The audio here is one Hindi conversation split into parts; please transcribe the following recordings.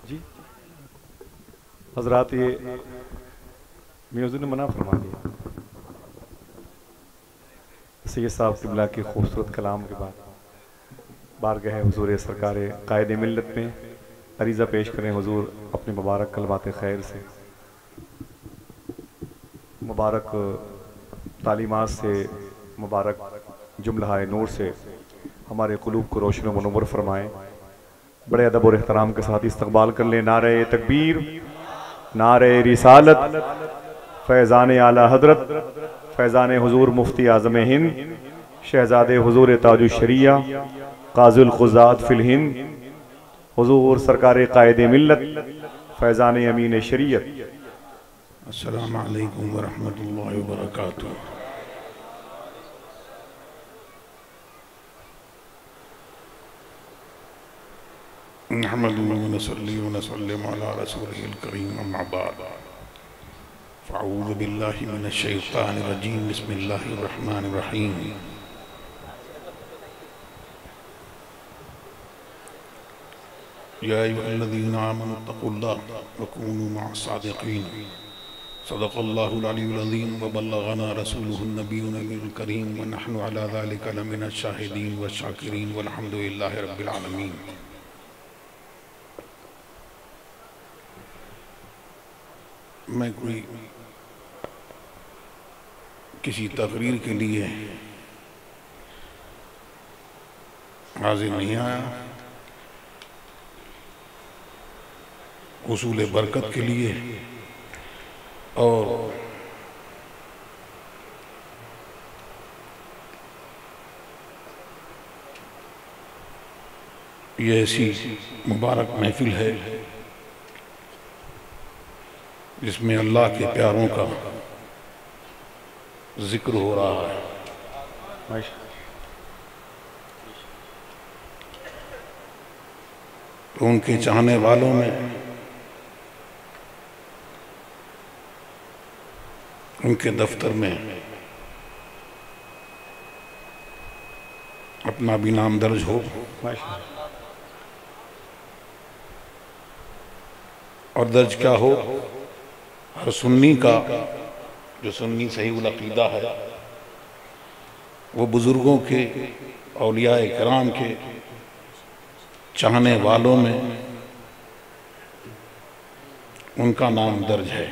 जी हजरात, ये म्यूजिक ने मना फरमा दिया। सैयद साहब क़िबला की खूबसूरत कलाम के बाद बारगाह हुज़ूर सरकार कायद मिल्लत में अरीज़ा पेश करें हुज़ूर अपने मुबारक कलमात खैर से, मुबारक तालीमात से, मुबारक जुमला नूर से हमारे क़ुलूब को रोशन व मुनव्वर फरमाएँ। बड़े अदब और एहतराम के साथ इस्तक़बाल कर लें। नारे तकबीर, नारे रिसालत, फैज़ान आला हज़रत, फैज़ान हुज़ूर मुफ्ती आज़म हिंद, शहज़ादे हुज़ूर ताजुश शरिया, काज़ुल क़ुज़ात फ़िल हिंद, हुज़ूर सरकार कायद मिल्लत, फैज़ान अमीन शरीयत। अस्सलामु अलैकुम व रहमतुल्लाहि व बरकातुहू। नहमदुहु व नसल्ली व नसल्लिमु अला रसूलिहिल करीम, अम्मा बाद। फ़अऊज़ु बिल्लाहि मिनश शैतानिर रजीम, बिस्मिल्लाहिर रहमानिर रहीम। या अय्युहल्लज़ीना आमनुत्तक़ुल्लाह व कूनू मअस सादिक़ीन। सदक़ल्लाहुल अलीयुल अज़ीम व बल्लगना रसूलुहुन नबियुल करीम व नहनु अला ज़ालिका लमिनश शाहिदीन व शाकिरीन वल्हम्दुलिल्लाहि रब्बिल आलमीन। मैं कोई किसी तकरीर के लिए हाजिर नहीं आया, हुसूल बरकत के लिए और ये ऐसी मुबारक महफिल है जिसमें अल्लाह के प्यारों का जिक्र हो रहा है। तो उनके चाहने वालों में, उनके दफ्तर में अपना भी नाम दर्ज हो और दर्ज क्या हो, हर सुन्नी का, जो सुन्नी सही उल अक़ीदा है, वो बुजुर्गों के, औलिया किराम के चाहने वालों में उनका नाम दर्ज है।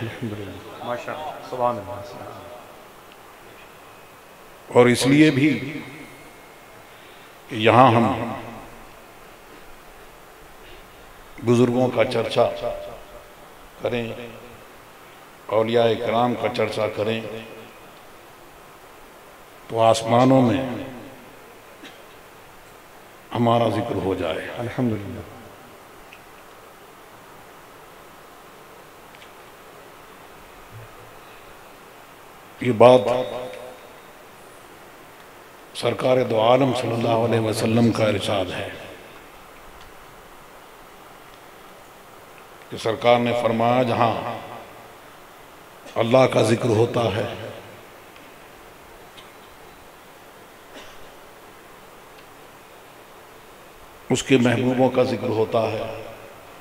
और इसलिए भी यहाँ हम बुजुर्गों का चर्चा करें, औलिया किराम का चर्चा करें, तो आसमानों में हमारा जिक्र हो जाए। अल्हम्दुलिल्लाह। ये बात सरकार दो आलम सल्लल्लाहु अलैहि वसल्लम का इरशाद है कि सरकार ने फरमाया, जहां अल्लाह का जिक्र होता है उसके महबूबों का जिक्र होता है,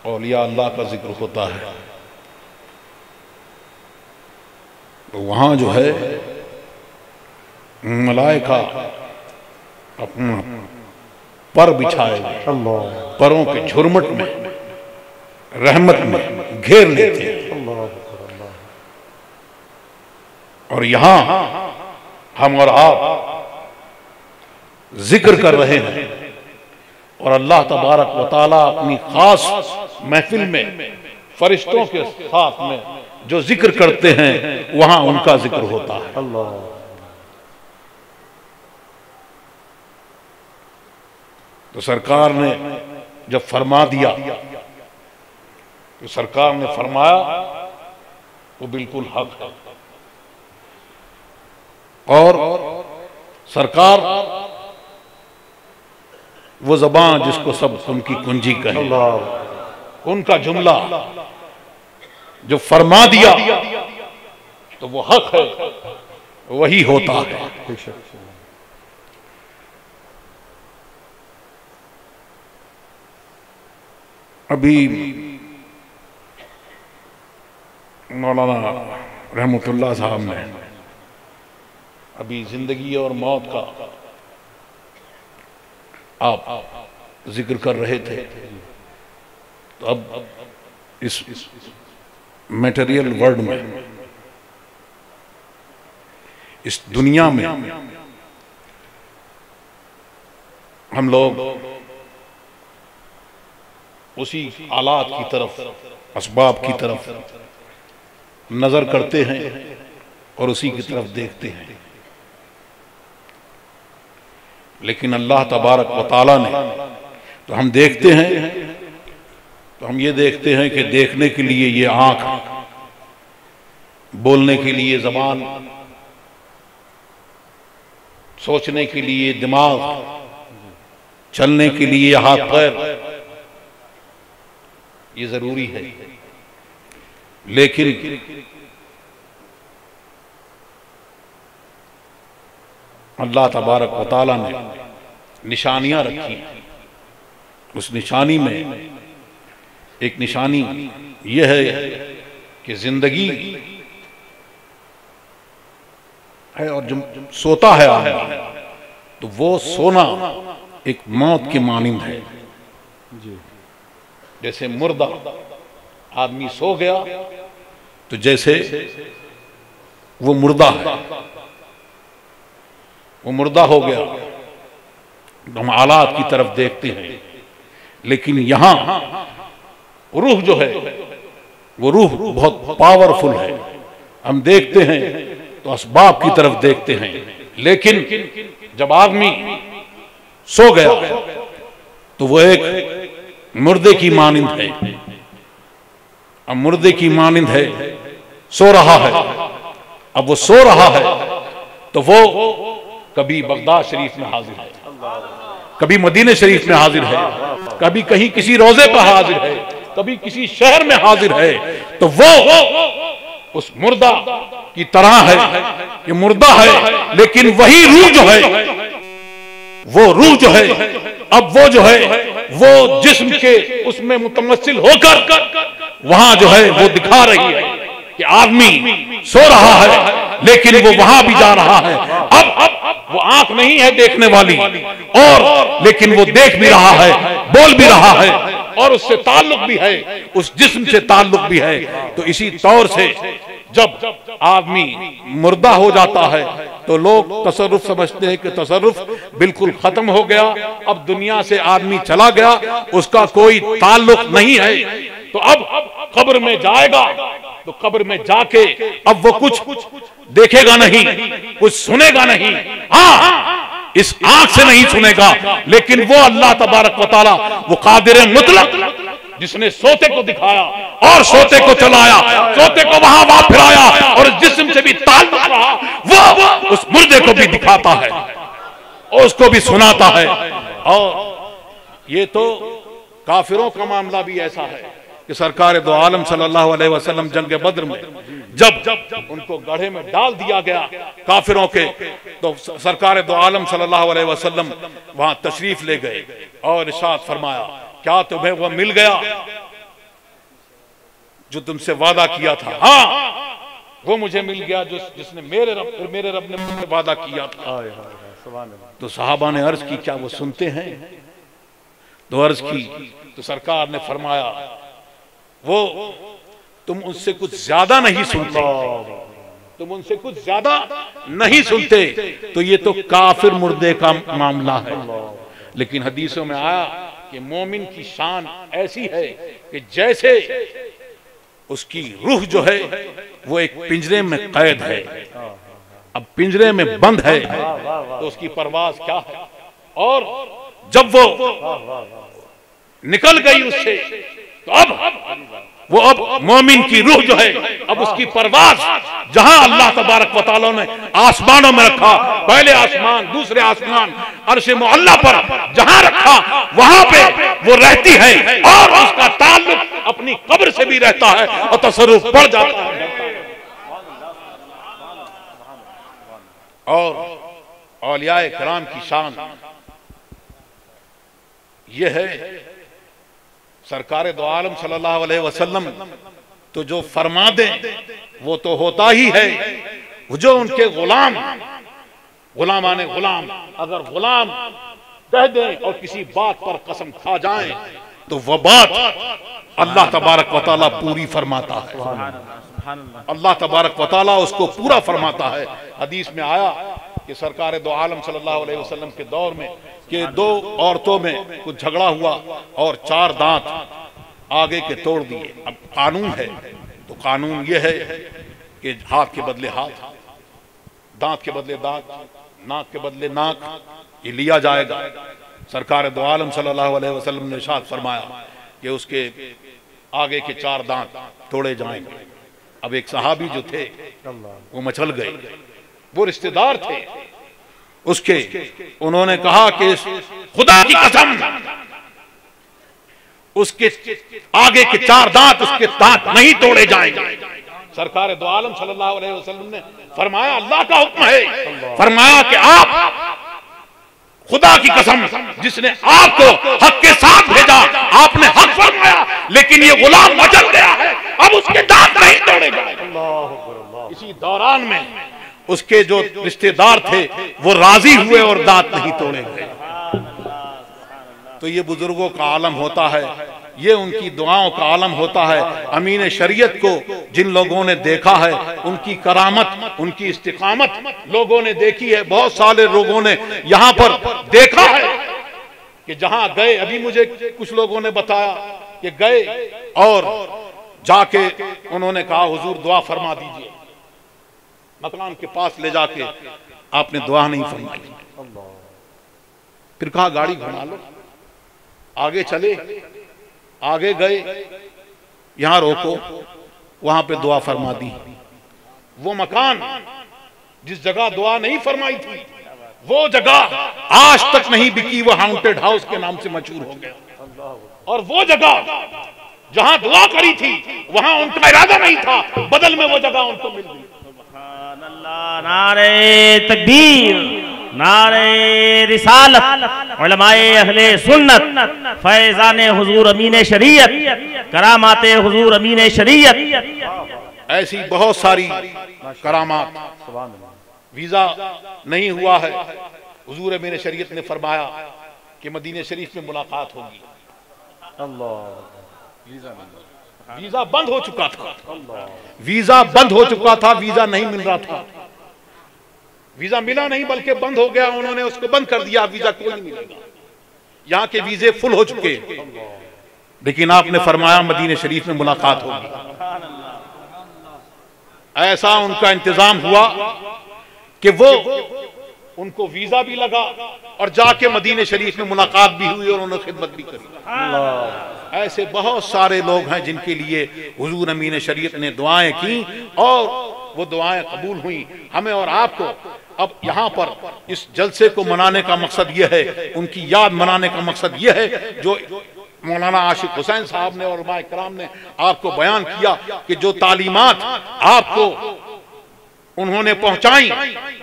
औलिया अल्लाह का जिक्र होता है, तो वहां जो है मलाइका अपना पर बिछाए परों के झुरमुट में रहमत में घेर लेते हैं। और यहां हम और आप जिक्र कर रहे हैं और अल्लाह तबारक व तआला अपनी खास महफिल में फरिश्तों के साथ में जो जिक्र करते हैं वहां उनका जिक्र होता है। तो सरकार ने जब फरमा दिया, तो सरकार ने फरमाया वो बिल्कुल हक है। और सरकार वो ज़बान जिसको सब उनकी कुंजी कहे, उनका जुमला जो फरमा दिया तो वो हक है, वही होता है। अभी मौलाना रहमतुल्लाह साहब ने अभी जिंदगी और मौत का आप जिक्र कर रहे थे, तो अब इस मटेरियल वर्ल्ड में, इस दुनिया में हम लोग उसी आलात की तरफ, असबाब की तरफ नजर करते हैं और उसी की तरफ देखते हैं। लेकिन अल्लाह तबारक व तआला ने, तो हम देखते हैं तो हम ये देखते हैं कि देखने के लिए ये आंख, बोलने के लिए जबान, सोचने के लिए दिमाग, चलने के लिए हाथ पैर, ये जरूरी है। लेकिन अल्लाह तबारक व तआला ने निशानियां रखी। उस निशानी में एक निशानी यह है कि जिंदगी है और जब सोता है आदमी, तो वो सोना एक मौत के मानिंद है। जैसे मुर्दा आदमी सो गया तो जैसे वो मुर्दा है, वो मुर्दा हो गया। तो हम आलात की तरफ देखते हैं, लेकिन यहां रूह जो है, वो रूह बहुत पावरफुल है। हम देखते हैं तो असबाब की तरफ देखते हैं, लेकिन जब आदमी सो गया तो वो एक मुर्दे की मानिंद है। अब मुर्दे की मानिंद है, सो रहा है। अब वो सो रहा है तो वो कभी बगदाद शरीफ में हाजिर है, कभी मदीने शरीफ में हाजिर है, कभी कहीं किसी रोजे पर हाजिर है, कभी किसी शहर में हाजिर है। तो वो उस मुर्दा की तरह है कि मुर्दा है, लेकिन वही रूह जो है, वो रूह जो है, अब वो जो है वो जिस्म के उसमें मुतमस्सिल होकर वहां जो है वो दिखा रही है कि आदमी सो रहा है, लेकिन वो वहां भी जा रहा है। अब वो आंख नहीं है देखने वाली, और लेकिन वो देख भी रहा है, बोल भी रहा है, और उससे ताल्लुक भी है, उस जिस्म से ताल्लुक भी है। तो इसी तौर से जब आदमी मुर्दा हो जाता है तो लोग तसर्रुफ समझते हैं कि तसर्रुफ बिल्कुल खत्म हो गया, अब दुनिया से आदमी चला गया, उसका कोई ताल्लुक नहीं है। तो अब कब्र में जाएगा तो कब्र में जाके अब वो कुछ देखेगा नहीं, कुछ सुनेगा नहीं। हाँ, इस आंख से नहीं सुनेगा, लेकिन वो अल्लाह तबारक व तआला, वो कादिर मुतलक, जिसने सोते को दिखाया और सोते को चलाया, सोते को वहां वहां फिराया और जिस्म से भी ताल्लुक रहा, वो उस मुर्दे को भी दिखाता है और उसको भी सुनाता है। और ये तो काफिरों का मामला भी ऐसा है कि सरकार दो आलम सल्लल्लाहु अलैहि वसल्लम जंग बद्र में जब उनको गढ़े में डाल दिया गया काफिरों के, तो सरकार दो आलम सल्लल्लाहु अलैहि वसल्लम वहां तशरीफ ले गए और इरशाद फरमाया, क्या तुम्हें वो मिल गया जो तुमसे वादा किया था? हाँ, वो मुझे मिल गया जिसने मेरे रब ने मुझसे वादा किया था। तो सहाबा ने अर्ज की, क्या वो सुनते हैं? तो अर्ज की तो सरकार ने फरमाया, वो तुम उनसे कुछ ज्यादा नहीं सुनते, तुम उनसे कुछ ज्यादा नहीं सुनते। तो ये तो काफिर मुर्दे का मामला है। लेकिन हदीसों में आया कि मोमिन की शान ऐसी है कि जैसे उसकी रूह जो है वो एक पिंजरे में कैद है, अब पिंजरे में बंद है तो उसकी परवाज क्या है। और जब वो निकल गई उससे, तो अब मोमिन की रूह जो है, अब उसकी परवाज जहां अल्लाह तबारक व तआला ने आसमानों में रखा, पहले आसमान, दूसरे आसमान, अर्श मुअल्ला पर जहां रखा, वहां पे वो रहती है और उसका ताल्लुक अपनी कब्र से भी रहता है और तसर्रुफ बढ़ जाता है। और औलियाए किराम की शान ये है, सरकार दो आलम सल्लल्लाहु अलैहि वसल्लम तो जो फरमा दे वो तो होता ही है। जो उनके गुलामाने गुलाम अगर गुलाम कह दें और किसी बात पर कसम खा जाएं तो वह बात अल्लाह तबारक व तआला पूरी फरमाता है। अल्लाह तबारक व तआला उसको पूरा फरमाता है। हदीस में आया कि सरकार दो आलम सल्लल्लाहु अलैहि वसल्लम के दौर में कि दो औरतों में कुछ झगड़ा हुआ और 4 दांत आगे के तोड़ दिए। अब कानून है तो कानून यह है कि हाथ के बदले हाथ, दांत के बदले दांत, नाक के बदले नाक, ये लिया जाएगा। सरकार दो आलम सल्लल्लाहु अलैहि वसल्लम ने इरशाद फरमाया कि उसके आगे के 4 दांत तोड़े जाएंगे। अब एक सहाबी जो थे वो मचल गए, वो रिश्तेदार थे उसके, उन्होंने कहा कि खुदा की कसम उसके आगे के 4 दांत उसके दांत नहीं तोड़े जाएंगे। सरकार दो आलम सल्लल्लाहु अलैहि वसल्लम ने फरमाया अल्लाह का हुक्म है, फरमाया कि आप खुदा की कसम जिसने आपको हक के साथ भेजा आपने हक फरमाया, लेकिन ये गुलाम मचल गया है, अब उसके दांत नहीं तोड़े जाएंगे। इसी दौरान में उसके जो रिश्तेदार थे वो राजी हुए और दांत नहीं तोड़े गए। तो ये बुजुर्गों का आलम होता है, ये उनकी दुआओं का आलम होता है। अमीन शरीयत को जिन लोगों ने देखा है उनकी करामत, उनकी इस्तिकामत लोगों ने देखी है। बहुत सारे लोगों ने यहाँ पर देखा है कि जहाँ गए, अभी मुझे कुछ लोगों ने बताया कि गए और जाके उन्होंने कहा हुजूर दुआ फरमा दीजिए, मकान के पास ले जाके आपने दुआ नहीं फरमाई। फिर कहा गाड़ी घुमा लो, आगे चले, आगे गए, यहां रोको, वहां पे दुआ फरमा दी। वो मकान जिस जगह दुआ नहीं फरमाई थी वो जगह आज तक नहीं बिकी, वो हाउंटेड हाउस के नाम से मशहूर हो गया। और वो जगह जहां दुआ करी थी वहां उनका इरादा नहीं था, बदल में वो जगह उनको मिल गई। नारे तकबीर, नारे रिसालत, उलमाए अहले सुन्नत, फैज़ाने हुजूर अमीन शरीयत, करामाते हुजूर अमीन शरीयत। ऐसी बहुत सारी करामात। वीजा नहीं हुआ है, हुजूर अमीन शरीयत ने फरमाया कि मदीने शरीफ में मुलाकात होगी। वीजा बंद हो चुका था, वीजा बंद हो चुका था, वीजा नहीं मिल रहा था। वीजा मिला नहीं बल्कि बंद हो गया, उन्होंने उसको बंद कर दिया, वीजा कोई नहीं मिलेगा। यहाँ के वीजे फुल हो चुके, लेकिन आपने फरमाया मदीने शरीफ में मुलाकात होगी। ऐसा उनका इंतजाम हुआ कि वो उनको वीजा भी लगा और जाके मदीने शरीफ में मुलाकात भी हुई और उन्होंने खिदमत भी करी। ऐसे बहुत सारे लोग हैं जिनके लिए हुजूर अमीन शरीयत ने दुआएं की और वो दुआएं कबूल हुई। हमें और आपको अब यहाँ पर इस जलसे को मनाने का मकसद ये है, उनकी याद मनाने का मकसद ये है जो मौलाना आशिक हुसैन साहब ने और उलमा इकराम ने आपको बयान किया कि जो तालीमात आपको उन्होंने पहुंचाई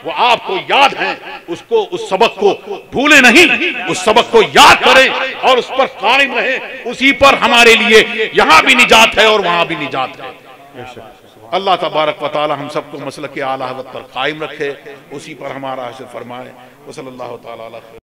वो आपको याद है, उसको, उस सबक को भूले नहीं, उस सबक को याद करें और उस पर कायम रहे। उसी पर हमारे लिए यहाँ भी निजात है और वहां भी निजात है। अल्लाह तबारक व तआला हम सबको मसलक आला हज़रत पर कायम रखे, उसी पर हमारा हश्र फरमाए। वसल्लल्लाहु तआला अलैहि